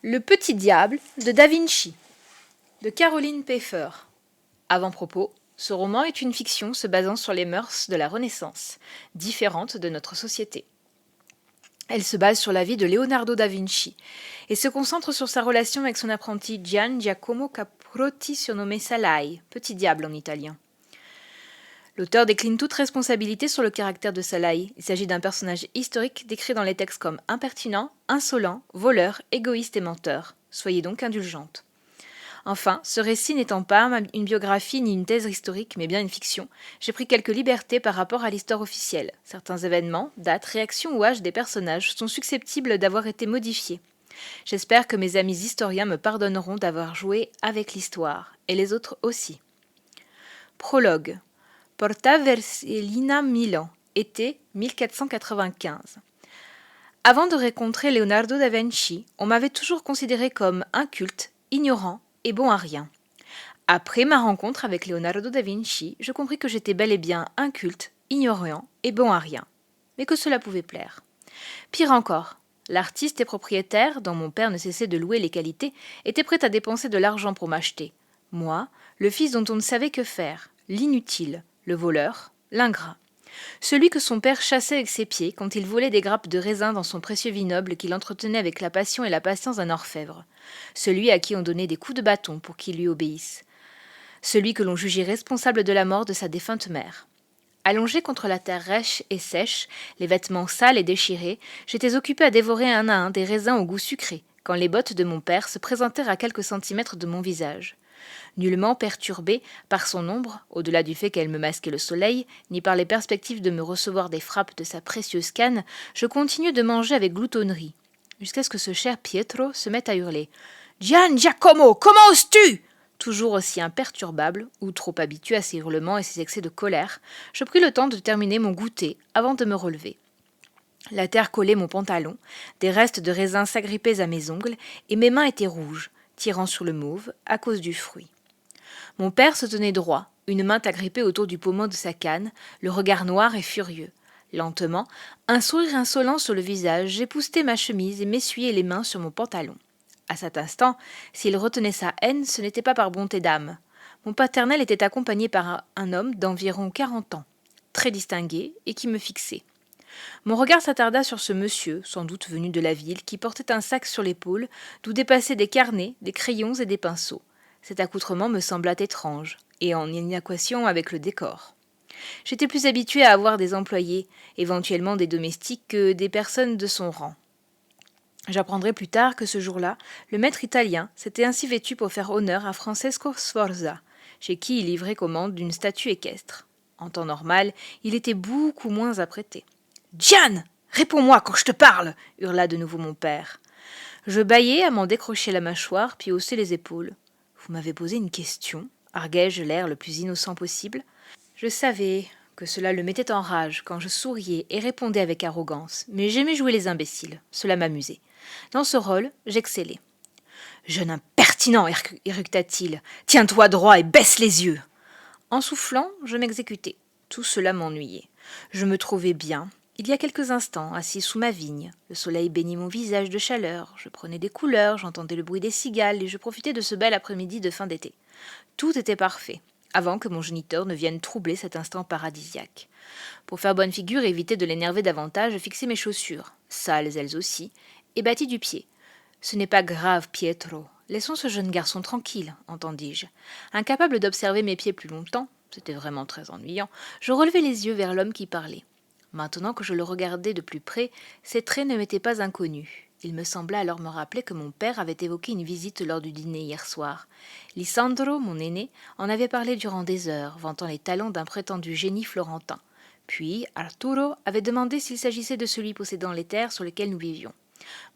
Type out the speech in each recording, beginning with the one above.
Le petit diable de Da Vinci, de Caroline Peffer. Avant-propos, ce roman est une fiction se basant sur les mœurs de la Renaissance, différentes de notre société. Elle se base sur la vie de Leonardo da Vinci et se concentre sur sa relation avec son apprenti Gian Giacomo Caprotti surnommé Salai, petit diable en italien. L'auteur décline toute responsabilité sur le caractère de Salai. Il s'agit d'un personnage historique décrit dans les textes comme impertinent, insolent, voleur, égoïste et menteur. Soyez donc indulgente. Enfin, ce récit n'étant pas une biographie ni une thèse historique, mais bien une fiction, j'ai pris quelques libertés par rapport à l'histoire officielle. Certains événements, dates, réactions ou âges des personnages sont susceptibles d'avoir été modifiés. J'espère que mes amis historiens me pardonneront d'avoir joué avec l'histoire, et les autres aussi. Prologue. Porta Vercellina Milan, été 1495. Avant de rencontrer Leonardo da Vinci, on m'avait toujours considéré comme inculte, ignorant et bon à rien. Après ma rencontre avec Leonardo da Vinci, je compris que j'étais bel et bien inculte, ignorant et bon à rien, mais que cela pouvait plaire. Pire encore, l'artiste et propriétaire, dont mon père ne cessait de louer les qualités, était prêt à dépenser de l'argent pour m'acheter. Moi, le fils dont on ne savait que faire, l'inutile, le voleur, l'ingrat. Celui que son père chassait avec ses pieds quand il volait des grappes de raisin dans son précieux vignoble qu'il entretenait avec la passion et la patience d'un orfèvre. Celui à qui on donnait des coups de bâton pour qu'il lui obéisse. Celui que l'on jugeait responsable de la mort de sa défunte mère. Allongé contre la terre rêche et sèche, les vêtements sales et déchirés, j'étais occupé à dévorer un à un des raisins au goût sucré, quand les bottes de mon père se présentèrent à quelques centimètres de mon visage. Nullement perturbée par son ombre, au-delà du fait qu'elle me masquait le soleil, ni par les perspectives de me recevoir des frappes de sa précieuse canne, je continuai de manger avec gloutonnerie, jusqu'à ce que ce cher Pietro se mette à hurler « Gian Giacomo, comment oses-tu » Toujours aussi imperturbable, ou trop habitué à ses hurlements et ses excès de colère, je pris le temps de terminer mon goûter avant de me relever. La terre collait mon pantalon, des restes de raisin s'agrippaient à mes ongles, et mes mains étaient rouges, tirant sur le mauve, à cause du fruit. Mon père se tenait droit, une main agrippée autour du pommeau de sa canne, le regard noir et furieux. Lentement, un sourire insolent sur le visage, j'époussetai ma chemise et m'essuyai les mains sur mon pantalon. À cet instant, s'il retenait sa haine, ce n'était pas par bonté d'âme. Mon paternel était accompagné par un homme d'environ 40 ans, très distingué et qui me fixait. Mon regard s'attarda sur ce monsieur, sans doute venu de la ville, qui portait un sac sur l'épaule, d'où dépassaient des carnets, des crayons et des pinceaux. Cet accoutrement me sembla étrange, et en inadéquation avec le décor. J'étais plus habitué à avoir des employés, éventuellement des domestiques, que des personnes de son rang. J'apprendrai plus tard que ce jour-là, le maître italien s'était ainsi vêtu pour faire honneur à Francesco Sforza, chez qui il livrait commande d'une statue équestre. En temps normal, il était beaucoup moins apprêté. « Gian, réponds-moi quand je te parle !» hurla de nouveau mon père. Je bâillai à m'en décrocher la mâchoire, puis haussai les épaules. « Vous m'avez posé une question ?» arguai-je l'air le plus innocent possible. Je savais que cela le mettait en rage quand je souriais et répondais avec arrogance, mais j'aimais jouer les imbéciles, cela m'amusait. Dans ce rôle, j'excellais. « Jeune impertinent !» éructa-t-il. « Tiens-toi droit et baisse les yeux !» En soufflant, je m'exécutais. Tout cela m'ennuyait. Je me trouvais bien, il y a quelques instants, assis sous ma vigne. Le soleil baignait mon visage de chaleur, je prenais des couleurs, j'entendais le bruit des cigales et je profitais de ce bel après-midi de fin d'été. Tout était parfait, avant que mon géniteur ne vienne troubler cet instant paradisiaque. Pour faire bonne figure et éviter de l'énerver davantage, je fixai mes chaussures, sales elles aussi, et battis du pied. « Ce n'est pas grave, Pietro. Laissons ce jeune garçon tranquille, entendis-je. Incapable d'observer mes pieds plus longtemps, c'était vraiment très ennuyant, je relevai les yeux vers l'homme qui parlait. Maintenant que je le regardais de plus près, ses traits ne m'étaient pas inconnus. Il me sembla alors me rappeler que mon père avait évoqué une visite lors du dîner hier soir. Lisandro, mon aîné, en avait parlé durant des heures, vantant les talents d'un prétendu génie florentin. Puis Arturo avait demandé s'il s'agissait de celui possédant les terres sur lesquelles nous vivions.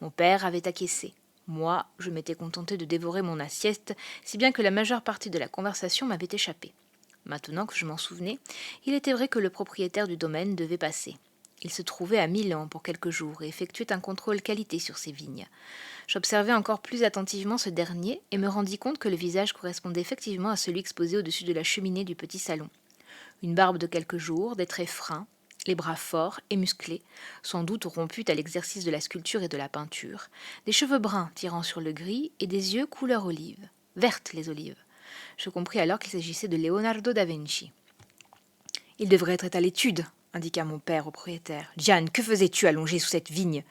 Mon père avait acquiescé. Moi, je m'étais contenté de dévorer mon assiette, si bien que la majeure partie de la conversation m'avait échappé. Maintenant que je m'en souvenais, il était vrai que le propriétaire du domaine devait passer. Il se trouvait à Milan pour quelques jours et effectuait un contrôle qualité sur ses vignes. J'observai encore plus attentivement ce dernier et me rendis compte que le visage correspondait effectivement à celui exposé au-dessus de la cheminée du petit salon. Une barbe de quelques jours, des traits frins, les bras forts et musclés, sans doute rompus à l'exercice de la sculpture et de la peinture, des cheveux bruns tirant sur le gris et des yeux couleur olive, vertes les olives. Je compris alors qu'il s'agissait de Leonardo da Vinci. « Il devrait être à l'étude, » indiqua mon père au propriétaire. « Diane, que faisais-tu allongé sous cette vigne ?»«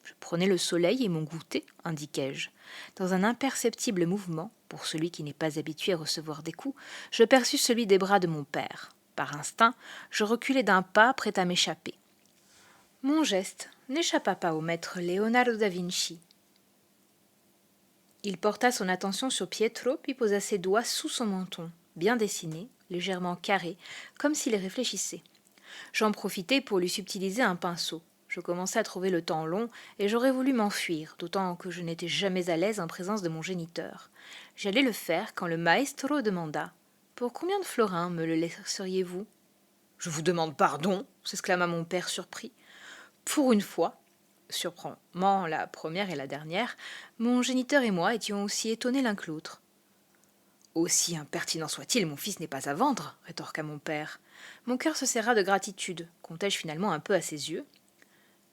Je prenais le soleil et mon goûter, » indiquai-je. Dans un imperceptible mouvement, pour celui qui n'est pas habitué à recevoir des coups, je perçus celui des bras de mon père. Par instinct, je reculai d'un pas, prêt à m'échapper. Mon geste n'échappa pas au maître Leonardo da Vinci. Il porta son attention sur Pietro, puis posa ses doigts sous son menton, bien dessiné, légèrement carré, comme s'il réfléchissait. J'en profitai pour lui subtiliser un pinceau. Je commençais à trouver le temps long, et j'aurais voulu m'enfuir, d'autant que je n'étais jamais à l'aise en présence de mon géniteur. J'allais le faire quand le maestro demanda « Pour combien de florins me le laisseriez-vous » ?« Je vous demande pardon » s'exclama mon père surpris. Pour une fois, surprenant la première et la dernière, mon géniteur et moi étions aussi étonnés l'un que l'autre. « Aussi impertinent soit-il, mon fils n'est pas à vendre » rétorqua mon père. Mon cœur se serra de gratitude. Comptais-je finalement un peu à ses yeux ?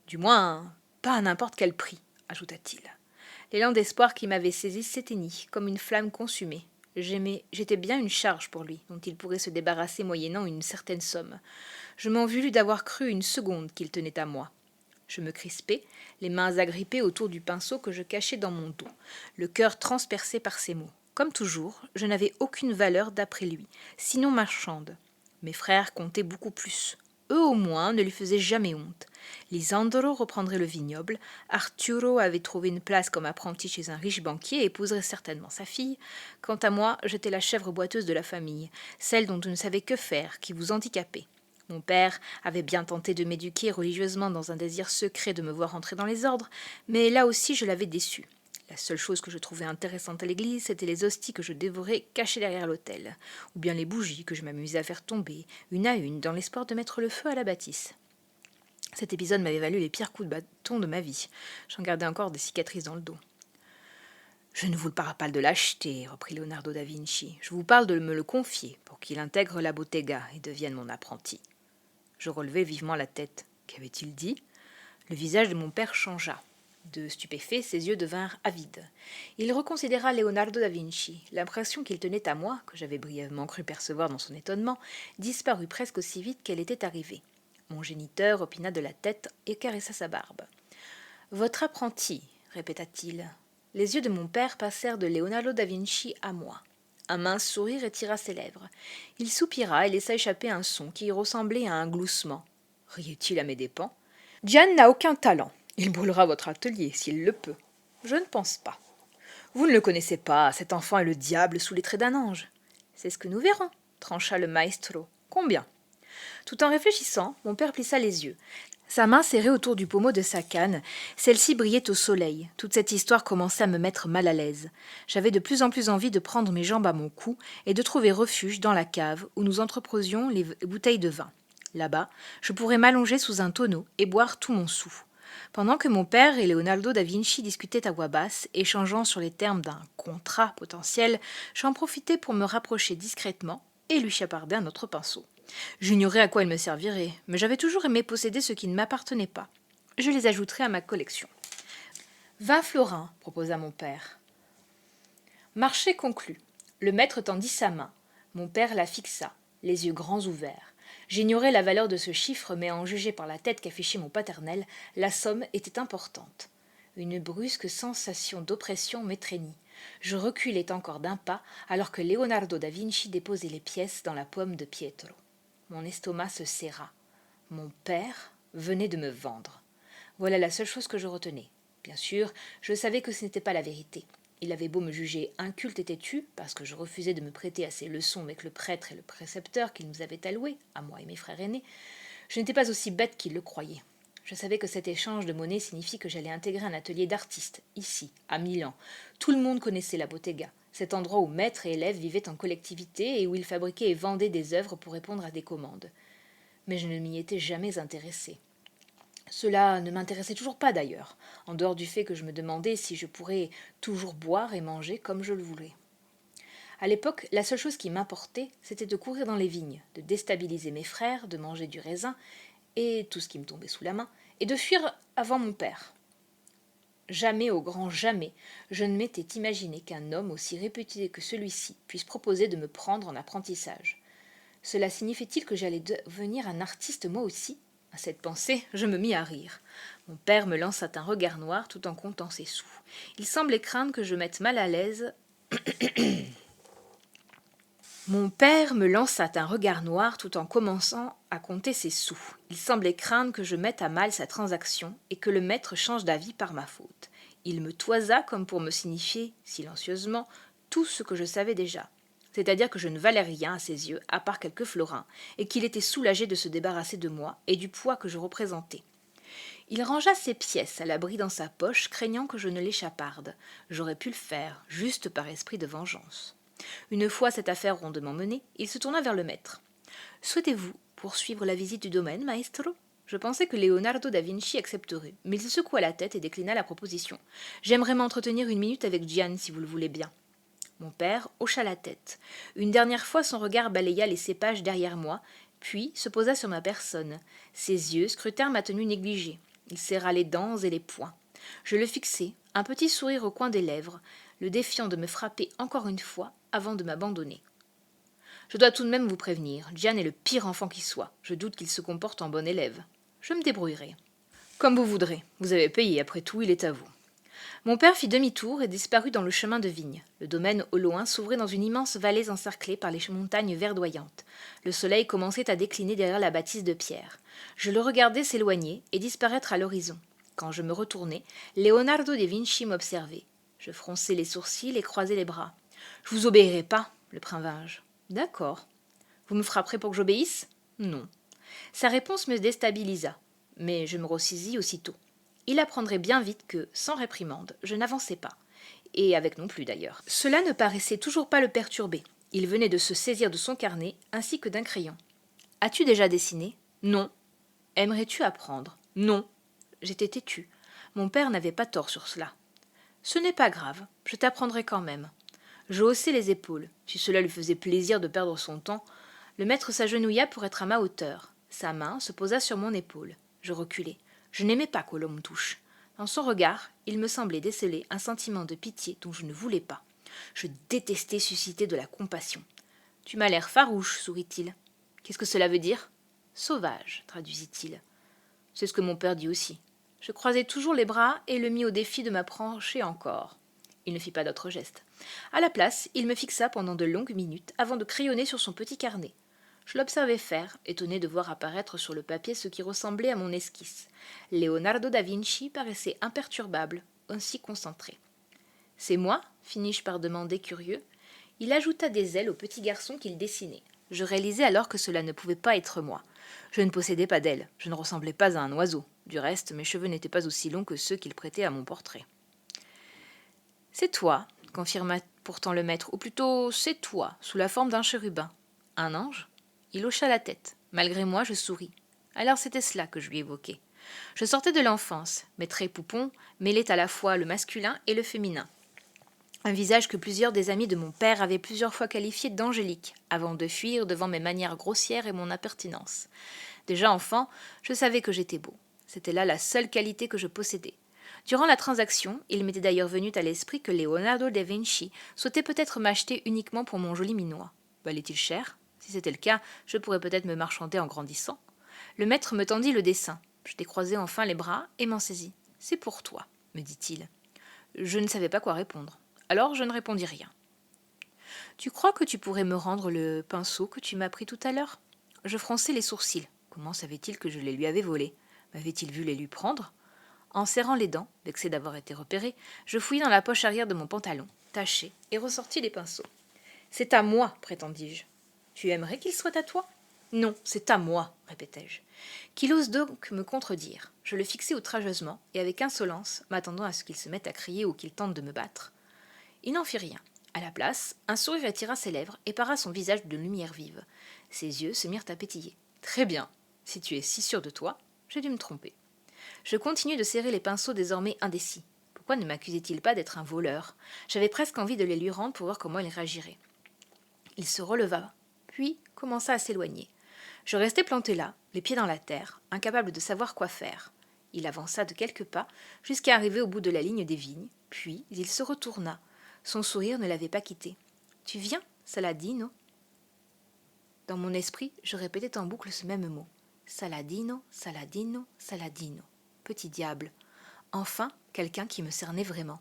Du moins, pas à n'importe quel prix, ajouta-t-il. L'élan d'espoir qui m'avait saisi s'éteignit, comme une flamme consumée. J'étais bien une charge pour lui, dont il pourrait se débarrasser moyennant une certaine somme. Je m'en voulus d'avoir cru une seconde qu'il tenait à moi. Je me crispai, les mains agrippées autour du pinceau que je cachais dans mon dos, le cœur transpercé par ces mots. Comme toujours, je n'avais aucune valeur d'après lui, sinon marchande. Mes frères comptaient beaucoup plus. Eux au moins ne lui faisaient jamais honte. Lisandro reprendrait le vignoble, Arturo avait trouvé une place comme apprenti chez un riche banquier et épouserait certainement sa fille. Quant à moi, j'étais la chèvre boiteuse de la famille, celle dont on ne savait que faire, qui vous handicapait. Mon père avait bien tenté de m'éduquer religieusement dans un désir secret de me voir entrer dans les ordres, mais là aussi je l'avais déçu. La seule chose que je trouvais intéressante à l'église, c'était les hosties que je dévorais cachées derrière l'autel, ou bien les bougies que je m'amusais à faire tomber, une à une, dans l'espoir de mettre le feu à la bâtisse. Cet épisode m'avait valu les pires coups de bâton de ma vie. J'en gardais encore des cicatrices dans le dos. « Je ne vous parle pas de l'acheter, reprit Leonardo da Vinci. Je vous parle de me le confier, pour qu'il intègre la bottega et devienne mon apprenti. » Je relevai vivement la tête. Qu'avait-il dit ? Le visage de mon père changea. De stupéfait, ses yeux devinrent avides. Il reconsidéra Leonardo da Vinci. L'impression qu'il tenait à moi, que j'avais brièvement cru percevoir dans son étonnement, disparut presque aussi vite qu'elle était arrivée. Mon géniteur opina de la tête et caressa sa barbe. « Votre apprenti, répéta-t-il. Les yeux de mon père passèrent de Leonardo da Vinci à moi. Un mince sourire étira ses lèvres. Il soupira et laissa échapper un son qui ressemblait à un gloussement. Riait-il à mes dépens ? « Diane n'a aucun talent. Il brûlera votre atelier, s'il le peut. »« Je ne pense pas. »« Vous ne le connaissez pas, cet enfant est le diable sous les traits d'un ange. »« C'est ce que nous verrons, » trancha le maestro. « Combien ?» Tout en réfléchissant, mon père plissa les yeux. Sa main serrée autour du pommeau de sa canne, celle-ci brillait au soleil. Toute cette histoire commençait à me mettre mal à l'aise. J'avais de plus en plus envie de prendre mes jambes à mon cou et de trouver refuge dans la cave où nous entreposions les bouteilles de vin. Là-bas, je pourrais m'allonger sous un tonneau et boire tout mon soûl. Pendant que mon père et Leonardo da Vinci discutaient à voix basse, échangeant sur les termes d'un contrat potentiel, j'en profitais pour me rapprocher discrètement et lui chaparder un autre pinceau. J'ignorais à quoi il me servirait, mais j'avais toujours aimé posséder ce qui ne m'appartenait pas. Je les ajouterai à ma collection. « 20 florins, proposa mon père. Marché conclu. Le maître tendit sa main. Mon père la fixa, les yeux grands ouverts. J'ignorais la valeur de ce chiffre, mais en juger par la tête qu'affichait mon paternel, la somme était importante. Une brusque sensation d'oppression m'étreignit. Je reculai encore d'un pas, alors que Leonardo da Vinci déposait les pièces dans la pomme de Pietro. Mon estomac se serra. Mon père venait de me vendre. Voilà la seule chose que je retenais. Bien sûr, je savais que ce n'était pas la vérité. Il avait beau me juger inculte et têtu, parce que je refusais de me prêter à ces leçons avec le prêtre et le précepteur qu'il nous avait alloués, à moi et mes frères aînés, je n'étais pas aussi bête qu'il le croyait. Je savais que cet échange de monnaie signifie que j'allais intégrer un atelier d'artistes, ici, à Milan. Tout le monde connaissait la bottega, cet endroit où maîtres et élèves vivaient en collectivité et où ils fabriquaient et vendaient des œuvres pour répondre à des commandes. Mais je ne m'y étais jamais intéressée. Cela ne m'intéressait toujours pas d'ailleurs, en dehors du fait que je me demandais si je pourrais toujours boire et manger comme je le voulais. À l'époque, la seule chose qui m'importait, c'était de courir dans les vignes, de déstabiliser mes frères, de manger du raisin et tout ce qui me tombait sous la main, et de fuir avant mon père. Jamais, au grand jamais, je ne m'étais imaginé qu'un homme aussi réputé que celui-ci puisse proposer de me prendre en apprentissage. Cela signifiait-il que j'allais devenir un artiste moi aussi? À cette pensée, je me mis à rire. Mon père me lança un regard noir tout en comptant ses sous. Il semblait craindre que je mette mal à l'aise. Mon père me lança un regard noir tout en commençant à compter ses sous. Il semblait craindre que je mette à mal sa transaction et que le maître change d'avis par ma faute. Il me toisa comme pour me signifier, silencieusement, tout ce que je savais déjà. C'est-à-dire que je ne valais rien à ses yeux, à part quelques florins, et qu'il était soulagé de se débarrasser de moi et du poids que je représentais. Il rangea ses pièces à l'abri dans sa poche, craignant que je ne l'échapparde. J'aurais pu le faire, juste par esprit de vengeance. Une fois cette affaire rondement menée, il se tourna vers le maître. « Souhaitez-vous poursuivre la visite du domaine, maestro ?» Je pensais que Leonardo da Vinci accepterait, mais il secoua la tête et déclina la proposition. « J'aimerais m'entretenir une minute avec Gian, si vous le voulez bien. » Mon père hocha la tête. Une dernière fois, son regard balaya les cépages derrière moi, puis se posa sur ma personne. Ses yeux scrutèrent ma tenue négligée. Il serra les dents et les poings. Je le fixai, un petit sourire au coin des lèvres, le défiant de me frapper encore une fois avant de m'abandonner. Je dois tout de même vous prévenir, Gian est le pire enfant qui soit. Je doute qu'il se comporte en bon élève. Je me débrouillerai. Comme vous voudrez. Vous avez payé, après tout, il est à vous. Mon père fit demi-tour et disparut dans le chemin de vigne. Le domaine, au loin, s'ouvrait dans une immense vallée encerclée par les montagnes verdoyantes. Le soleil commençait à décliner derrière la bâtisse de pierre. Je le regardais s'éloigner et disparaître à l'horizon. Quand je me retournai, Leonardo da Vinci m'observait. Je fronçai les sourcils et croisai les bras. « Je vous obéirai pas, le prince. »« D'accord. Vous me frapperez pour que j'obéisse ? » ?»« Non. » Sa réponse me déstabilisa, mais je me ressaisis aussitôt. Il apprendrait bien vite que, sans réprimande, je n'avançais pas. Et avec non plus d'ailleurs. Cela ne paraissait toujours pas le perturber. Il venait de se saisir de son carnet ainsi que d'un crayon. « As-tu déjà dessiné ? » ?»« Non. »« Aimerais-tu apprendre ? » ?»« Non. » J'étais têtue. Mon père n'avait pas tort sur cela. « Ce n'est pas grave, je t'apprendrai quand même. » Je haussai les épaules. Si cela lui faisait plaisir de perdre son temps, le maître s'agenouilla pour être à ma hauteur. Sa main se posa sur mon épaule. Je reculai. Je n'aimais pas que l'on me touche. Dans son regard, il me semblait déceler un sentiment de pitié dont je ne voulais pas. Je détestais susciter de la compassion. « Tu m'as l'air farouche, sourit-il. »« Qu'est-ce que cela veut dire ?»« Sauvage, traduisit-il. » C'est ce que mon père dit aussi. Je croisai toujours les bras et le mis au défi de m'approcher encore. Il ne fit pas d'autre geste. À la place, il me fixa pendant de longues minutes avant de crayonner sur son petit carnet. Je l'observais faire, étonné de voir apparaître sur le papier ce qui ressemblait à mon esquisse. Leonardo da Vinci paraissait imperturbable, aussi concentré. « C'est moi ?» finis-je par demander curieux. Il ajouta des ailes au petit garçon qu'il dessinait. Je réalisai alors que cela ne pouvait pas être moi. Je ne possédais pas d'ailes, je ne ressemblais pas à un oiseau. Du reste, mes cheveux n'étaient pas aussi longs que ceux qu'il prêtait à mon portrait. « C'est toi », confirma pourtant le maître, ou plutôt « c'est toi, sous la forme d'un chérubin. » « Un ange ?» Il hocha la tête. Malgré moi, je souris. Alors c'était cela que je lui évoquais. Je sortais de l'enfance. Mes traits poupons mêlaient à la fois le masculin et le féminin. Un visage que plusieurs des amis de mon père avaient plusieurs fois qualifié d'angélique, avant de fuir devant mes manières grossières et mon impertinence. Déjà enfant, je savais que j'étais beau. C'était là la seule qualité que je possédais. Durant la transaction, il m'était d'ailleurs venu à l'esprit que Leonardo da Vinci souhaitait peut-être m'acheter uniquement pour mon joli minois. Valait-il cher ? Si c'était le cas, je pourrais peut-être me marchander en grandissant. Le maître me tendit le dessin. Je décroisai enfin les bras et m'en saisis. « C'est pour toi », me dit-il. Je ne savais pas quoi répondre. Alors je ne répondis rien. « Tu crois que tu pourrais me rendre le pinceau que tu m'as pris tout à l'heure ?» Je fronçai les sourcils. Comment savait-il que je les lui avais volés ? M'avait-il vu les lui prendre ? En serrant les dents, vexé d'avoir été repéré, je fouillai dans la poche arrière de mon pantalon, tâchai et ressortis les pinceaux. « C'est à moi, prétendis-je. »« Tu aimerais qu'il soit à toi ?»« Non, c'est à moi, répétai-je. » Qu'il ose donc me contredire. Je le fixai outrageusement et avec insolence, m'attendant à ce qu'il se mette à crier ou qu'il tente de me battre. Il n'en fit rien. À la place, un sourire étira ses lèvres et para son visage de lumière vive. Ses yeux se mirent à pétiller. « Très bien. Si tu es si sûr de toi, j'ai dû me tromper. » Je continuai de serrer les pinceaux désormais indécis. Pourquoi ne m'accusait-il pas d'être un voleur ? J'avais presque envie de les lui rendre pour voir comment il réagirait. Il se releva, puis commença à s'éloigner. Je restai planté là, les pieds dans la terre, incapable de savoir quoi faire. Il avança de quelques pas jusqu'à arriver au bout de la ligne des vignes, puis il se retourna. Son sourire ne l'avait pas quitté. « Tu viens, Saladino ?» Dans mon esprit, je répétais en boucle ce même mot. Saladino, Saladino, Saladino. Petit diable. Enfin, quelqu'un qui me cernait vraiment.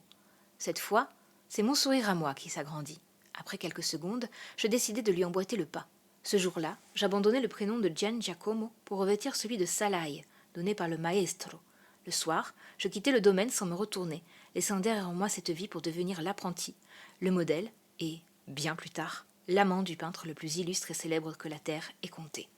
Cette fois, c'est mon sourire à moi qui s'agrandit. Après quelques secondes, je décidai de lui emboîter le pas. Ce jour-là, j'abandonnai le prénom de Gian Giacomo pour revêtir celui de Salai, donné par le maestro. Le soir, je quittai le domaine sans me retourner, laissant derrière moi cette vie pour devenir l'apprenti, le modèle et, bien plus tard, l'amant du peintre le plus illustre et célèbre que la terre ait compté.